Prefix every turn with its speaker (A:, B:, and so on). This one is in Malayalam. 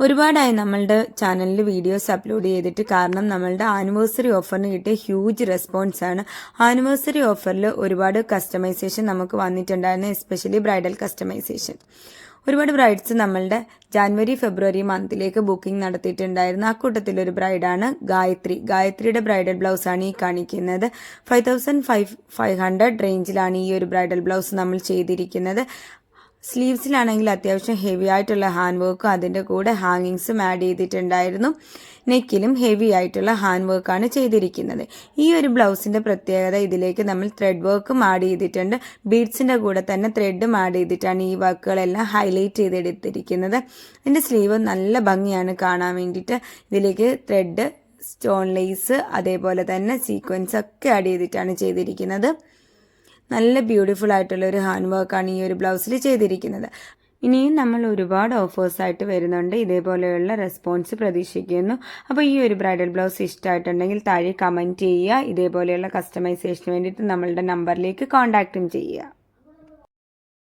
A: ഒരുപാടായി നമ്മളുടെ ചാനലിൽ വീഡിയോസ് അപ്ലോഡ് ചെയ്തിട്ട്, കാരണം നമ്മളുടെ ആനിവേഴ്സറി ഓഫറിന് കിട്ടിയ ഹ്യൂജ് റെസ്പോൺസ് ആണ്. ആനിവേഴ്സറി ഓഫറിൽ ഒരുപാട് കസ്റ്റമൈസേഷൻ നമുക്ക് വന്നിട്ടുണ്ടായിരുന്നു, എസ്പെഷ്യലി ബ്രൈഡൽ കസ്റ്റമൈസേഷൻ. ഒരുപാട് ബ്രൈഡ്സ് നമ്മളുടെ ജാനുവരി ഫെബ്രുവരി മന്തിലേക്ക് ബുക്കിംഗ് നടത്തിയിട്ടുണ്ടായിരുന്നു. ആ കൂട്ടത്തിലൊരു ബ്രൈഡാണ് ഗായത്രി. ഗായത്രിയുടെ ബ്രൈഡൽ ബ്ലൗസ് ആണ് ഈ കാണിക്കുന്നത്. 5500 റേഞ്ചിലാണ് ഈ ഒരു ബ്രൈഡൽ ബ്ലൗസ് നമ്മൾ ചെയ്തിരിക്കുന്നത്. സ്ലീവ്സിലാണെങ്കിൽ അത്യാവശ്യം ഹെവി ആയിട്ടുള്ള ഹാൻഡ് വർക്കും അതിൻ്റെ കൂടെ ഹാങ്ങിങ്സും ആഡ് ചെയ്തിട്ടുണ്ടായിരുന്നു. നെക്കിലും ഹെവി ആയിട്ടുള്ള ഹാൻഡ് വർക്കാണ് ചെയ്തിരിക്കുന്നത്. ഈ ഒരു ബ്ലൗസിൻ്റെ പ്രത്യേകത, ഇതിലേക്ക് നമ്മൾ ത്രെഡ് വർക്കും ആഡ് ചെയ്തിട്ടുണ്ട്. ബീഡ്സിൻ്റെ കൂടെ തന്നെ ത്രെഡും ആഡ് ചെയ്തിട്ടാണ് ഈ വർക്കുകളെല്ലാം ഹൈലൈറ്റ് ചെയ്തെടുത്തിരിക്കുന്നത്. ഇതിൻ്റെ സ്ലീവ് നല്ല ഭംഗിയാണ് കാണാൻ വേണ്ടിയിട്ട്. ഇതിലേക്ക് ത്രെഡ്, സ്റ്റോൺ ലേസ്, അതേപോലെ തന്നെ സീക്വൻസ് ഒക്കെ ആഡ് ചെയ്തിട്ടാണ് ചെയ്തിരിക്കുന്നത്. നല്ല ബ്യൂട്ടിഫുൾ ആയിട്ടുള്ള ഒരു ഹാൻഡ് വർക്കാണ് ഈ ഒരു ബ്ലൗസിൽ ചെയ്തിരിക്കുന്നത്. ഇനിയും നമ്മൾ ഒരുപാട് ഓഫേഴ്സായിട്ട് വരുന്നുണ്ട്. ഇതേപോലെയുള്ള റെസ്പോൺസ് പ്രതീക്ഷിക്കുന്നു. അപ്പോൾ ഈ ഒരു ബ്രൈഡൽ ബ്ലൗസ് ഇഷ്ടമായിട്ടുണ്ടെങ്കിൽ താഴെ കമൻറ്റ് ചെയ്യുക. ഇതേപോലെയുള്ള കസ്റ്റമൈസേഷന് വേണ്ടിയിട്ട് നമ്മളുടെ നമ്പറിലേക്ക് കോൺടാക്റ്റും ചെയ്യുക.